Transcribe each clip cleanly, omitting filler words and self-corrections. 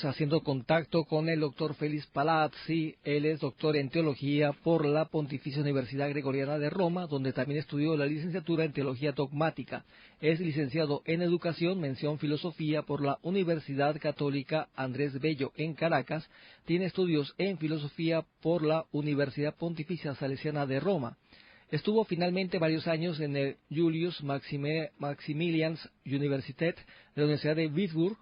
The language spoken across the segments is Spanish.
Haciendo contacto con el doctor Félix Palazzi. Él es doctor en teología por la Pontificia Universidad Gregoriana de Roma, donde también estudió la licenciatura en teología dogmática. Es licenciado en educación, mención filosofía por la Universidad Católica Andrés Bello en Caracas. Tiene estudios en filosofía por la Universidad Pontificia Salesiana de Roma. Estuvo finalmente varios años en el Julius Maximilians Universität de la Universidad de Würzburg,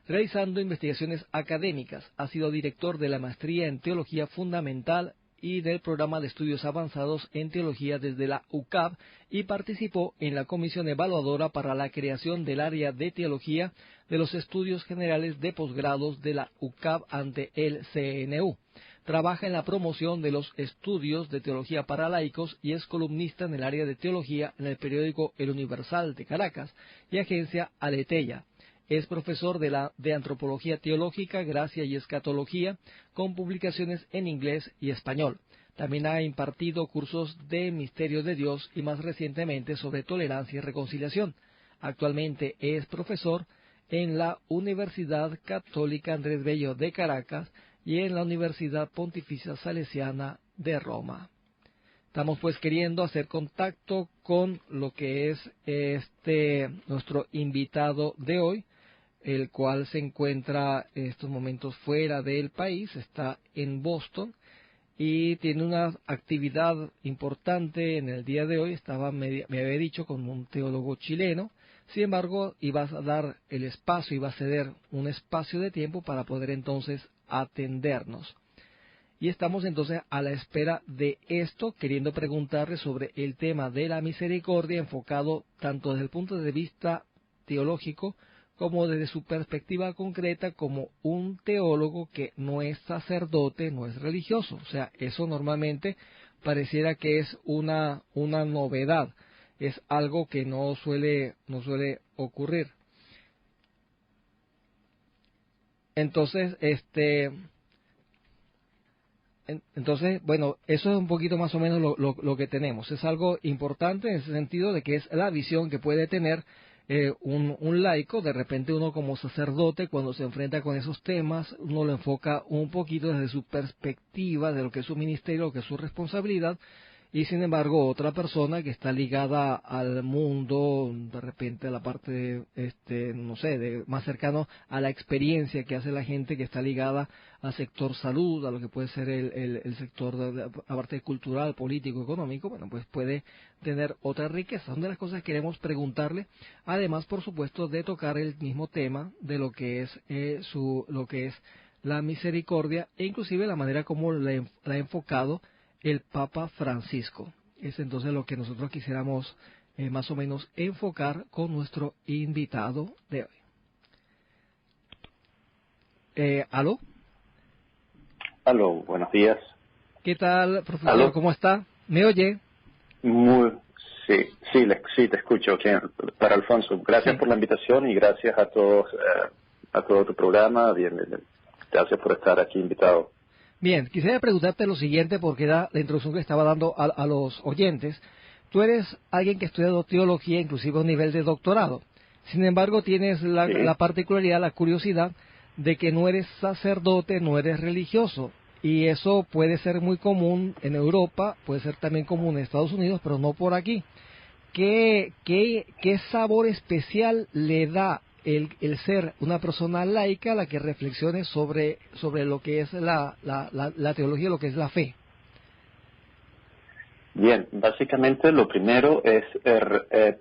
realizando investigaciones académicas. Ha sido director de la maestría en Teología Fundamental y del programa de estudios avanzados en teología desde la UCAB y participó en la comisión evaluadora para la creación del área de teología de los estudios generales de posgrados de la UCAB ante el CNU. Trabaja en la promoción de los estudios de teología para laicos y es columnista en el área de teología en el periódico El Universal de Caracas y agencia Aleteia. Es profesor de Antropología Teológica, Gracia y Escatología, con publicaciones en inglés y español. También ha impartido cursos de Misterio de Dios y más recientemente sobre tolerancia y reconciliación. Actualmente es profesor en la Universidad Católica Andrés Bello de Caracas y en la Universidad Pontificia Salesiana de Roma. Estamos pues queriendo hacer contacto con lo que es nuestro invitado de hoy, el cual se encuentra en estos momentos fuera del país, está en Boston y tiene una actividad importante en el día de hoy. Me había dicho con un teólogo chileno. Sin embargo, ibas a dar el espacio, iba a ceder un espacio de tiempo para poder entonces atendernos. Y estamos entonces a la espera de esto, queriendo preguntarle sobre el tema de la misericordia, enfocado tanto desde el punto de vista teológico como desde su perspectiva concreta como un teólogo que no es sacerdote, no es religioso. O sea, eso normalmente pareciera que es una novedad, es algo que no suele ocurrir. Entonces, bueno, eso es un poquito más o menos lo que tenemos. Es algo importante en ese sentido de que es la visión que puede tener un laico. De repente uno como sacerdote, cuando se enfrenta con esos temas, uno lo enfoca un poquito desde su perspectiva de lo que es su ministerio, lo que es su responsabilidad, y sin embargo otra persona que está ligada al mundo, de repente a la parte, no sé, más cercano a la experiencia que hace la gente que está ligada al sector salud, a lo que puede ser el sector, aparte cultural, político, económico, bueno, pues puede tener otra riqueza. Una de las cosas que queremos preguntarle, además, por supuesto, de tocar el mismo tema de lo que es lo que es la misericordia e inclusive la manera como la ha enfocado el Papa Francisco. Es entonces lo que nosotros quisiéramos más o menos enfocar con nuestro invitado de hoy. ¿Aló? Aló, buenos días. ¿Qué tal, profesor? ¿Aló? ¿Cómo está? ¿Me oye? Sí, te escucho. Para Alfonso, gracias Sí. por la invitación y gracias a todos, a todo tu programa. Bien, gracias por estar aquí invitado. Bien, quisiera preguntarte lo siguiente, porque era la introducción que estaba dando a los oyentes. Tú eres alguien que ha estudiado teología, inclusive a un nivel de doctorado. Sin embargo, tienes la particularidad, la curiosidad de que no eres sacerdote, no eres religioso. Y eso puede ser muy común en Europa, puede ser también común en Estados Unidos, pero no por aquí. ¿Qué sabor especial le da el ser una persona laica a la que reflexione sobre lo que es la teología, lo que es la fe? Bien, básicamente lo primero es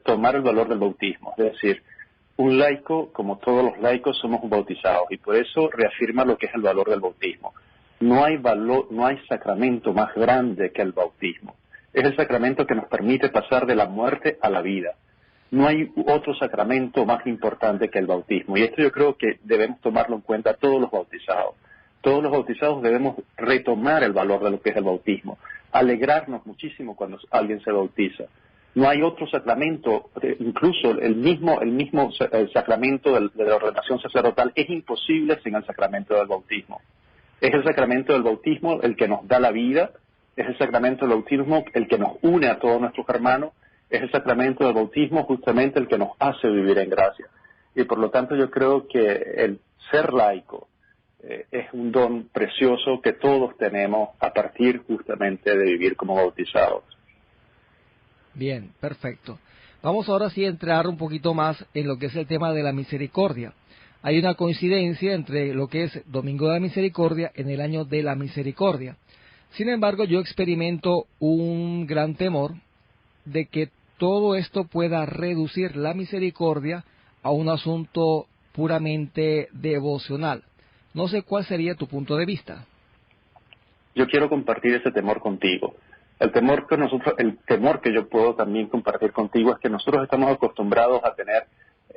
tomar el valor del bautismo. Es decir, un laico, como todos los laicos, somos bautizados y por eso reafirma lo que es el valor del bautismo. No hay sacramento más grande que el bautismo. Es el sacramento que nos permite pasar de la muerte a la vida. No hay otro sacramento más importante que el bautismo. Y esto yo creo que debemos tomarlo en cuenta todos los bautizados. Todos los bautizados debemos retomar el valor de lo que es el bautismo. Alegrarnos muchísimo cuando alguien se bautiza. No hay otro sacramento, incluso el mismo sacramento de la ordenación sacerdotal es imposible sin el sacramento del bautismo. Es el sacramento del bautismo el que nos da la vida, es el sacramento del bautismo el que nos une a todos nuestros hermanos, es el sacramento del bautismo justamente el que nos hace vivir en gracia. Y por lo tanto yo creo que el ser laico es un don precioso que todos tenemos a partir justamente de vivir como bautizados. Bien, perfecto. Vamos ahora sí a entrar un poquito más en lo que es el tema de la misericordia. Hay una coincidencia entre lo que es Domingo de la Misericordia en el año de la misericordia. Sin embargo, yo experimento un gran temor de que todo esto pueda reducir la misericordia a un asunto puramente devocional. No sé cuál sería tu punto de vista. Yo quiero compartir ese temor contigo. El temor que yo puedo también compartir contigo es que nosotros estamos acostumbrados a tener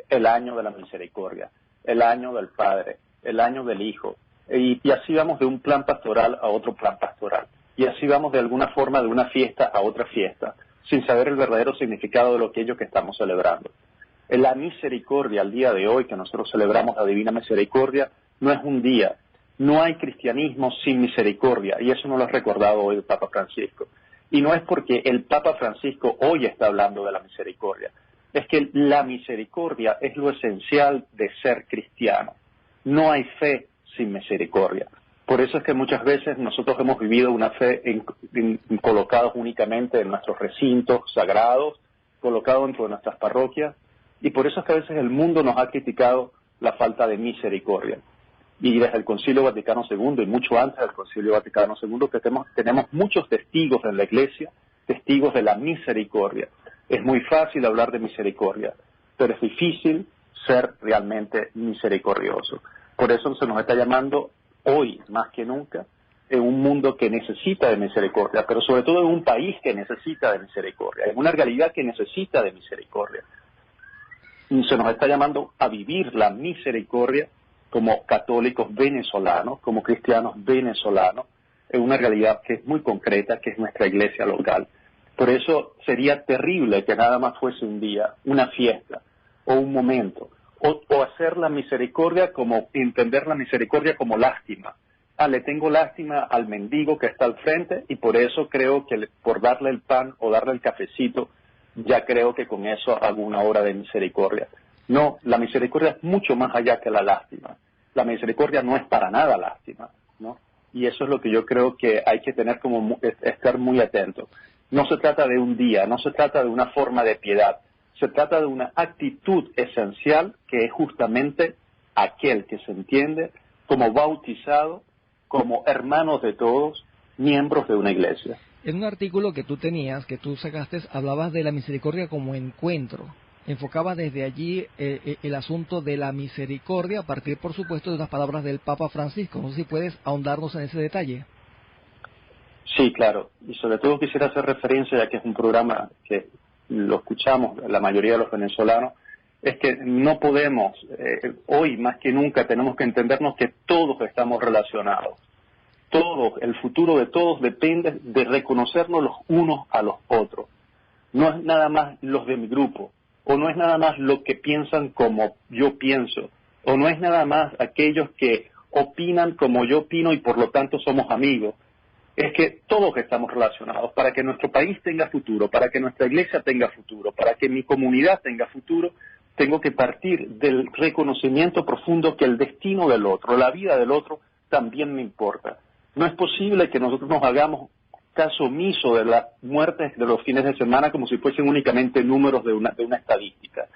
el año de la misericordia, el año del Padre, el año del Hijo, y así vamos de un plan pastoral a otro plan pastoral, y así vamos de alguna forma de una fiesta a otra fiesta, sin saber el verdadero significado de aquello que estamos celebrando. La misericordia, al día de hoy que nosotros celebramos la Divina Misericordia, no es un día. No hay cristianismo sin misericordia, y eso nos lo ha recordado hoy el Papa Francisco. Y no es porque el Papa Francisco hoy está hablando de la misericordia, es que la misericordia es lo esencial de ser cristiano. No hay fe sin misericordia. Por eso es que muchas veces nosotros hemos vivido una fe colocados únicamente en nuestros recintos sagrados, colocados dentro de nuestras parroquias, y por eso es que a veces el mundo nos ha criticado la falta de misericordia. Y desde el Concilio Vaticano II y mucho antes del Concilio Vaticano II que tenemos muchos testigos en la Iglesia, testigos de la misericordia. Es muy fácil hablar de misericordia, pero es difícil ser realmente misericordioso. Por eso se nos está llamando hoy, más que nunca, en un mundo que necesita de misericordia, pero sobre todo en un país que necesita de misericordia, en una realidad que necesita de misericordia. Y se nos está llamando a vivir la misericordia como católicos venezolanos, como cristianos venezolanos, en una realidad que es muy concreta, que es nuestra iglesia local. Por eso sería terrible que nada más fuese un día, una fiesta, o un momento, o hacer la misericordia como, entender la misericordia como lástima. Le tengo lástima al mendigo que está al frente y por eso creo que por darle el pan o darle el cafecito, ya creo que con eso hago una obra de misericordia. No, la misericordia es mucho más allá que la lástima. La misericordia no es para nada lástima, ¿no? Y eso es lo que yo creo que hay que tener estar muy atento. No se trata de un día, no se trata de una forma de piedad, se trata de una actitud esencial que es justamente aquel que se entiende como bautizado, como hermanos de todos, miembros de una iglesia. En un artículo que tú tenías, que tú sacaste, hablabas de la misericordia como encuentro. Enfocaba desde allí el asunto de la misericordia a partir, por supuesto, de las palabras del Papa Francisco. No sé si puedes ahondarnos en ese detalle. Sí, claro. Y sobre todo quisiera hacer referencia, ya que es un programa que lo escuchamos la mayoría de los venezolanos, es que no podemos, hoy más que nunca tenemos que entendernos que todos estamos relacionados. Todos, el futuro de todos depende de reconocernos los unos a los otros. No es nada más los de mi grupo, o no es nada más lo que piensan como yo pienso, o no es nada más aquellos que opinan como yo opino y por lo tanto somos amigos. Es que todos estamos relacionados. Para que nuestro país tenga futuro, para que nuestra iglesia tenga futuro, para que mi comunidad tenga futuro, tengo que partir del reconocimiento profundo que el destino del otro, la vida del otro, también me importa. No es posible que nosotros nos hagamos caso omiso de las muertes de los fines de semana como si fuesen únicamente números de una estadística.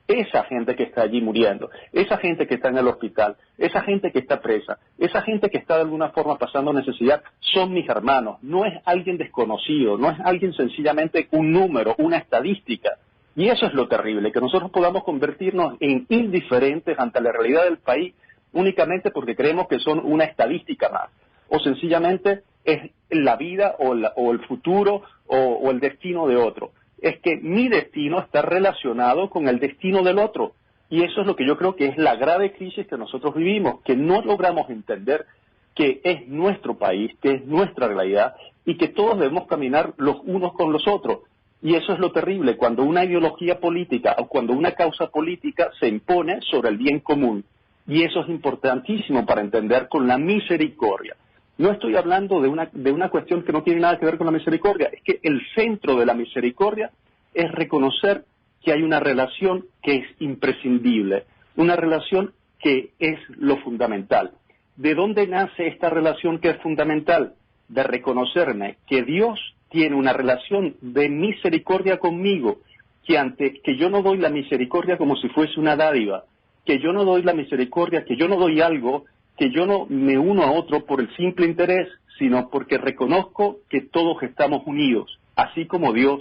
Esa gente que está allí muriendo, esa gente que está en el hospital, esa gente que está presa, esa gente que está de alguna forma pasando necesidad, son mis hermanos. No es alguien desconocido, no es alguien sencillamente un número, una estadística. Y eso es lo terrible, que nosotros podamos convertirnos en indiferentes ante la realidad del país únicamente porque creemos que son una estadística más. O sencillamente es la vida o el futuro o el destino de otro. Es que mi destino está relacionado con el destino del otro. Y eso es lo que yo creo que es la grave crisis que nosotros vivimos, que no logramos entender que es nuestro país, que es nuestra realidad y que todos debemos caminar los unos con los otros. Y eso es lo terrible, cuando una ideología política o cuando una causa política se impone sobre el bien común. Y eso es importantísimo para entender con la misericordia. No estoy hablando de una cuestión que no tiene nada que ver con la misericordia, es que el centro de la misericordia es reconocer que hay una relación que es imprescindible, una relación que es lo fundamental. ¿De dónde nace esta relación que es fundamental? De reconocerme que Dios tiene una relación de misericordia conmigo, que yo no doy la misericordia como si fuese una dádiva, que yo no doy la misericordia, que yo no doy algo, que yo no me uno a otro por el simple interés, sino porque reconozco que todos estamos unidos, así como Dios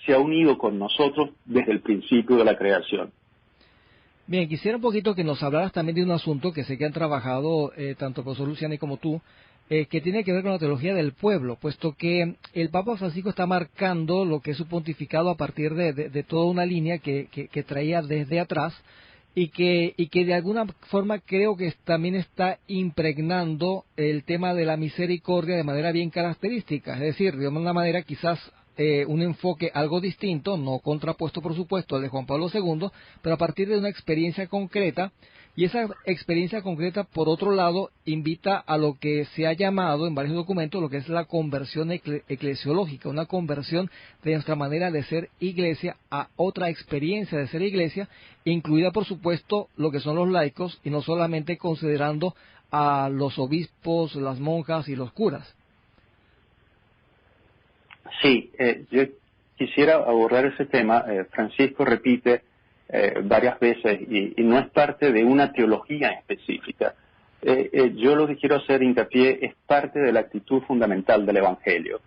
se ha unido con nosotros desde el principio de la creación. Bien, quisiera un poquito que nos hablaras también de un asunto que sé que han trabajado tanto el profesor Luciani como tú, que tiene que ver con la teología del pueblo, puesto que el Papa Francisco está marcando lo que es su pontificado a partir de toda una línea que traía desde atrás y que de alguna forma creo que también está impregnando el tema de la misericordia de manera bien característica, es decir, de una manera quizás un enfoque algo distinto, no contrapuesto por supuesto al de Juan Pablo II, pero a partir de una experiencia concreta, y esa experiencia concreta por otro lado invita a lo que se ha llamado en varios documentos lo que es la conversión eclesiológica, una conversión de nuestra manera de ser iglesia a otra experiencia de ser iglesia, incluida por supuesto lo que son los laicos y no solamente considerando a los obispos, las monjas y los curas. Sí, yo quisiera abordar ese tema. Francisco repite varias veces y no es parte de una teología específica. Yo lo que quiero hacer hincapié es parte de la actitud fundamental del Evangelio.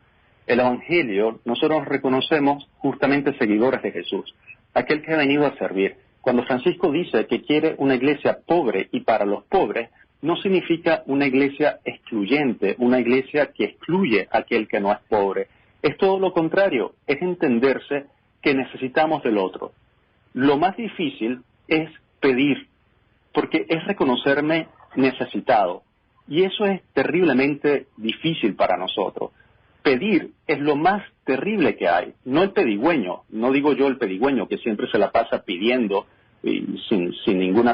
El Evangelio, nosotros nos reconocemos justamente seguidores de Jesús, aquel que ha venido a servir. Cuando Francisco dice que quiere una iglesia pobre y para los pobres, no significa una iglesia excluyente, una iglesia que excluye a aquel que no es pobre. Es todo lo contrario, es entenderse que necesitamos del otro. Lo más difícil es pedir, porque es reconocerme necesitado. Y eso es terriblemente difícil para nosotros. Pedir es lo más terrible que hay, no el pedigüeño, no digo yo el pedigüeño que siempre se la pasa pidiendo y sin ninguna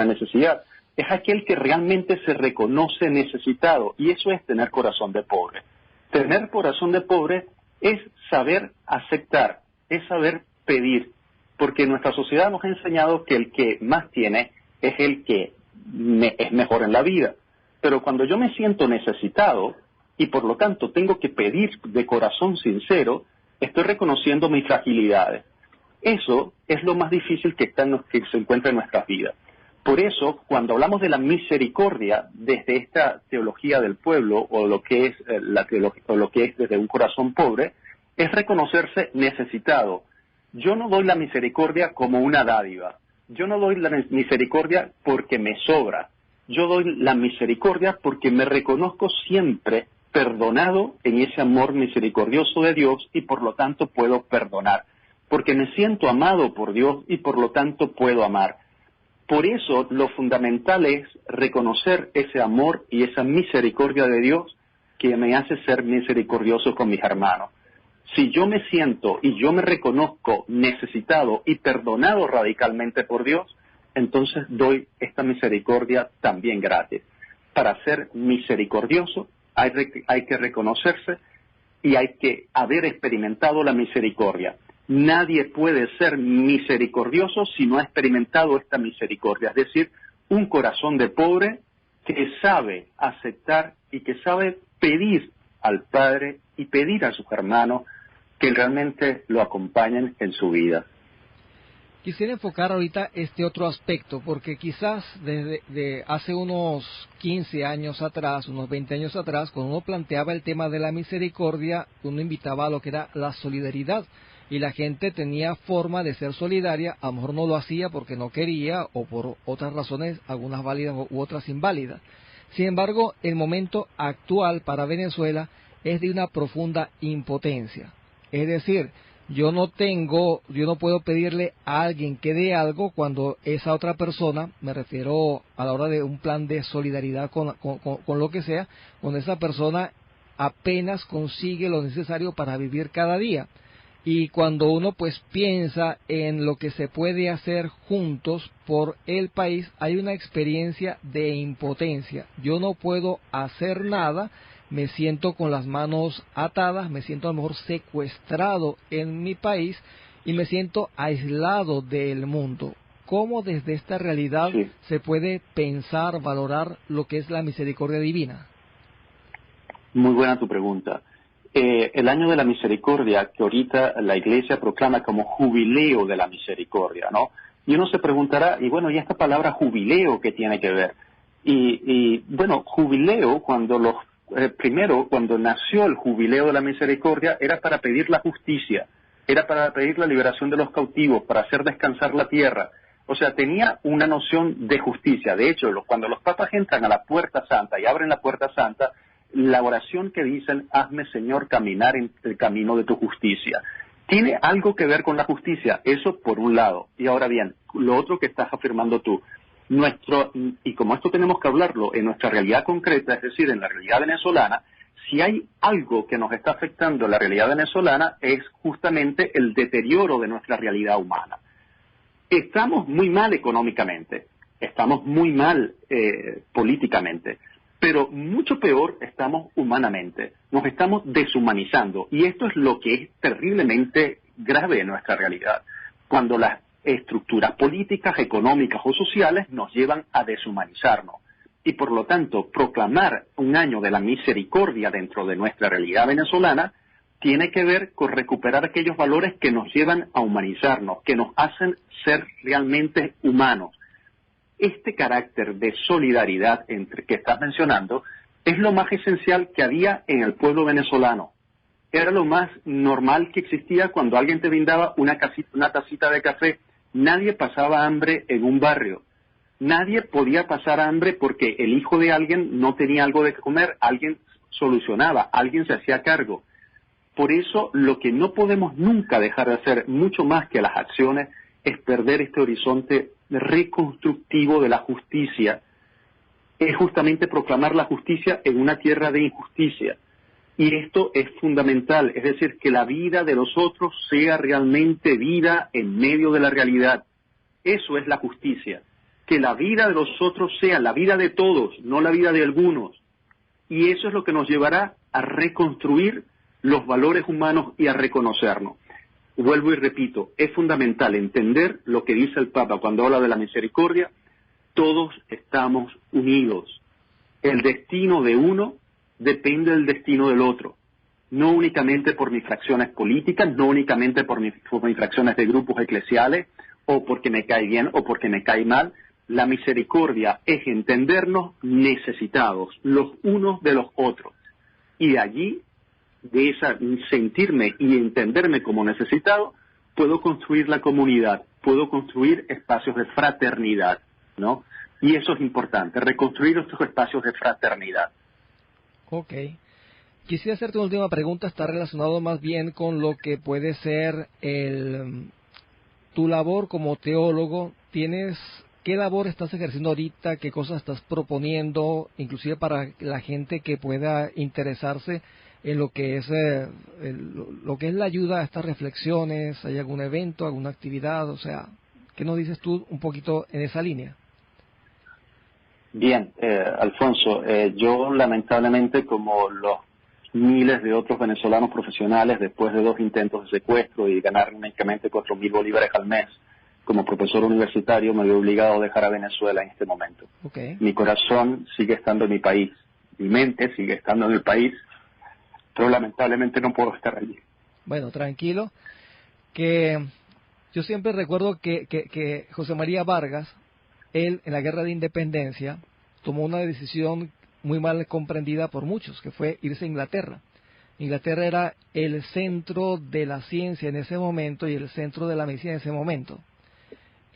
necesidad. Es aquel que realmente se reconoce necesitado, y eso es tener corazón de pobre. Tener corazón de pobre es saber aceptar, es saber pedir, porque nuestra sociedad nos ha enseñado que el que más tiene es el que es mejor en la vida. Pero cuando yo me siento necesitado y por lo tanto tengo que pedir de corazón sincero, estoy reconociendo mis fragilidades. Eso es lo más difícil que se encuentra en nuestras vidas. Por eso, cuando hablamos de la misericordia desde esta teología del pueblo o lo que es la teología o lo que es desde un corazón pobre, es reconocerse necesitado. Yo no doy la misericordia como una dádiva. Yo no doy la misericordia porque me sobra. Yo doy la misericordia porque me reconozco siempre perdonado en ese amor misericordioso de Dios y por lo tanto puedo perdonar. Porque me siento amado por Dios y por lo tanto puedo amar. Por eso lo fundamental es reconocer ese amor y esa misericordia de Dios que me hace ser misericordioso con mis hermanos. Si yo me siento y yo me reconozco necesitado y perdonado radicalmente por Dios, entonces doy esta misericordia también gratis. Para ser misericordioso hay que reconocerse y hay que haber experimentado la misericordia. Nadie puede ser misericordioso si no ha experimentado esta misericordia, es decir, un corazón de pobre que sabe aceptar y que sabe pedir al Padre y pedir a sus hermanos que realmente lo acompañen en su vida. Quisiera enfocar ahorita este otro aspecto, porque quizás desde hace unos 15 años atrás, unos 20 años atrás, cuando uno planteaba el tema de la misericordia, uno invitaba a lo que era la solidaridad, y la gente tenía forma de ser solidaria, a lo mejor no lo hacía porque no quería, o por otras razones, algunas válidas u otras inválidas. Sin embargo, el momento actual para Venezuela es de una profunda impotencia. Es decir, yo no puedo pedirle a alguien que dé algo cuando esa otra persona, me refiero a la hora de un plan de solidaridad con lo que sea, cuando esa persona apenas consigue lo necesario para vivir cada día. Y cuando uno pues piensa en lo que se puede hacer juntos por el país, hay una experiencia de impotencia. Yo no puedo hacer nada, me siento con las manos atadas, me siento a lo mejor secuestrado en mi país y me siento aislado del mundo. ¿cómo desde esta realidad Sí. se puede pensar, valorar lo que es la misericordia divina? Muy buena tu pregunta. El año de la misericordia, que ahorita la Iglesia proclama como jubileo de la misericordia, ¿no? Y uno se preguntará, y bueno, ¿y esta palabra jubileo qué tiene que ver? Y bueno, jubileo, primero, cuando nació el jubileo de la misericordia, era para pedir la justicia, era para pedir la liberación de los cautivos, para hacer descansar la tierra. O sea, tenía una noción de justicia. De hecho, cuando los papas entran a la Puerta Santa y abren la Puerta Santa, la oración que dicen, hazme Señor caminar en el camino de tu justicia, tiene algo que ver con la justicia, eso por un lado. Y ahora bien, lo otro que estás afirmando tú, y como esto tenemos que hablarlo en nuestra realidad concreta, es decir, en la realidad venezolana, si hay algo que nos está afectando en la realidad venezolana es justamente el deterioro de nuestra realidad humana. Estamos muy mal económicamente, estamos muy mal políticamente, pero mucho peor estamos humanamente, nos estamos deshumanizando y esto es lo que es terriblemente grave en nuestra realidad, cuando las estructuras políticas, económicas o sociales nos llevan a deshumanizarnos y por lo tanto proclamar un año de la misericordia dentro de nuestra realidad venezolana tiene que ver con recuperar aquellos valores que nos llevan a humanizarnos, que nos hacen ser realmente humanos. Este carácter de solidaridad que estás mencionando es lo más esencial que había en el pueblo venezolano. Era lo más normal que existía cuando alguien te brindaba una tacita de café. Nadie pasaba hambre en un barrio. Nadie podía pasar hambre porque el hijo de alguien no tenía algo de comer. Alguien solucionaba, alguien se hacía cargo. Por eso, lo que no podemos nunca dejar de hacer, mucho más que las acciones, es perder este horizonte reconstructivo de la justicia. Es justamente proclamar la justicia en una tierra de injusticia. Y esto es fundamental, es decir, que la vida de los otros sea realmente vida en medio de la realidad. Eso es la justicia. Que la vida de los otros sea la vida de todos, no la vida de algunos. Y eso es lo que nos llevará a reconstruir los valores humanos y a reconocernos. Vuelvo y repito, es fundamental entender lo que dice el Papa cuando habla de la misericordia. Todos estamos unidos. El destino de uno depende del destino del otro. No únicamente por mis fracciones políticas, no únicamente por mis fracciones de grupos eclesiales, o porque me cae bien o porque me cae mal. La misericordia es entendernos necesitados, los unos de los otros. Y de allí, de esa sentirme y entenderme como necesitado, puedo construir la comunidad, puedo construir espacios de fraternidad, ¿no? Y eso es importante, reconstruir estos espacios de fraternidad. Ok. Quisiera hacerte una última pregunta, está relacionado más bien con lo que puede ser tu labor como teólogo. ¿Qué labor estás ejerciendo ahorita? ¿Qué cosas estás proponiendo? Inclusive para la gente que pueda interesarse en lo que es lo que es la ayuda a estas reflexiones. ¿Hay algún evento, alguna actividad? O sea, ¿qué nos dices tú un poquito en esa línea? Bien, Alfonso, yo lamentablemente, como los miles de otros venezolanos profesionales, después de 2 intentos de secuestro y ganar únicamente 4.000 bolívares al mes, como profesor universitario me veo obligado a dejar a Venezuela en este momento. Okay. Mi corazón sigue estando en mi país, mi mente sigue estando en el país, pero lamentablemente no puedo estar allí. Bueno, tranquilo, que yo siempre recuerdo que José María Vargas, él en la Guerra de Independencia, tomó una decisión muy mal comprendida por muchos, que fue irse a Inglaterra. Inglaterra era el centro de la ciencia en ese momento y el centro de la medicina en ese momento.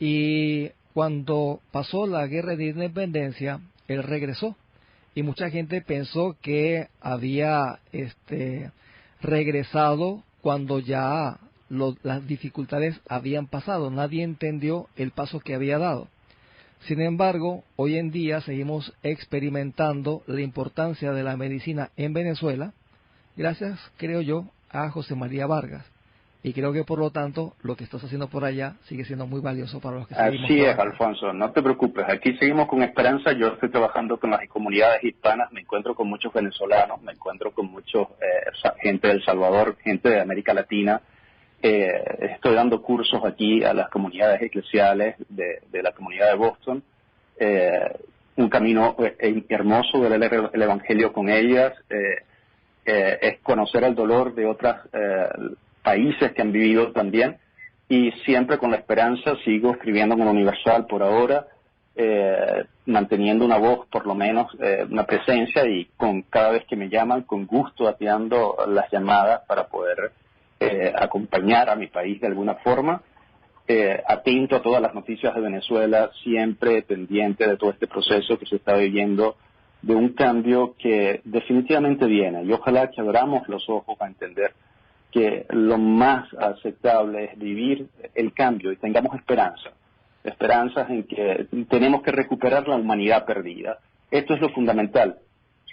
Y cuando pasó la Guerra de Independencia, él regresó. Y mucha gente pensó que había regresado cuando ya las dificultades habían pasado. Nadie entendió el paso que había dado. Sin embargo, hoy en día seguimos experimentando la importancia de la medicina en Venezuela, gracias, creo yo, a José María Vargas. Y creo que por lo tanto lo que estás haciendo por allá sigue siendo muy valioso para los que seguimos. Así es, Alfonso, no te preocupes, aquí seguimos con esperanza. Yo estoy trabajando con las comunidades hispanas, me encuentro con muchos venezolanos, me encuentro con mucha gente de El Salvador, gente de América Latina, Estoy dando cursos aquí a las comunidades eclesiales de la comunidad de Boston. Un camino hermoso de leer el Evangelio con ellas. Es conocer el dolor de otros países que han vivido también. Y siempre con la esperanza sigo escribiendo con Universal por ahora, manteniendo una voz, por lo menos, una presencia, y cada vez que me llaman, con gusto atiendo las llamadas para poder acompañar a mi país de alguna forma, atento a todas las noticias de Venezuela, siempre pendiente de todo este proceso que se está viviendo, de un cambio que definitivamente viene, y ojalá que abramos los ojos a entender que lo más aceptable es vivir el cambio y tengamos esperanzas en que tenemos que recuperar la humanidad perdida. Esto es lo fundamental,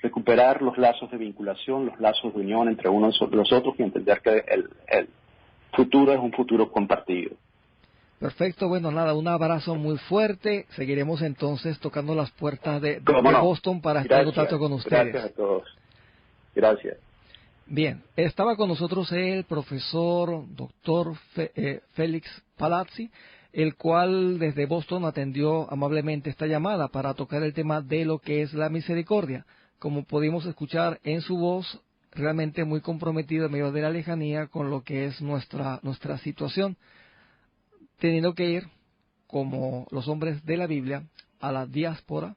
recuperar los lazos de vinculación, los lazos de unión entre unos y los otros, y entender que el futuro es un futuro compartido. Perfecto, bueno, nada, un abrazo muy fuerte. Seguiremos entonces tocando las puertas de Boston para estar en contacto con ustedes. Gracias a todos. Gracias. Bien, estaba con nosotros el profesor doctor Félix Palazzi, el cual desde Boston atendió amablemente esta llamada para tocar el tema de lo que es la misericordia. Como pudimos escuchar en su voz, realmente muy comprometido en medio de la lejanía con lo que es nuestra situación, teniendo que ir, como los hombres de la Biblia, a la diáspora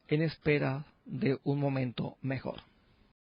en espera de un momento mejor.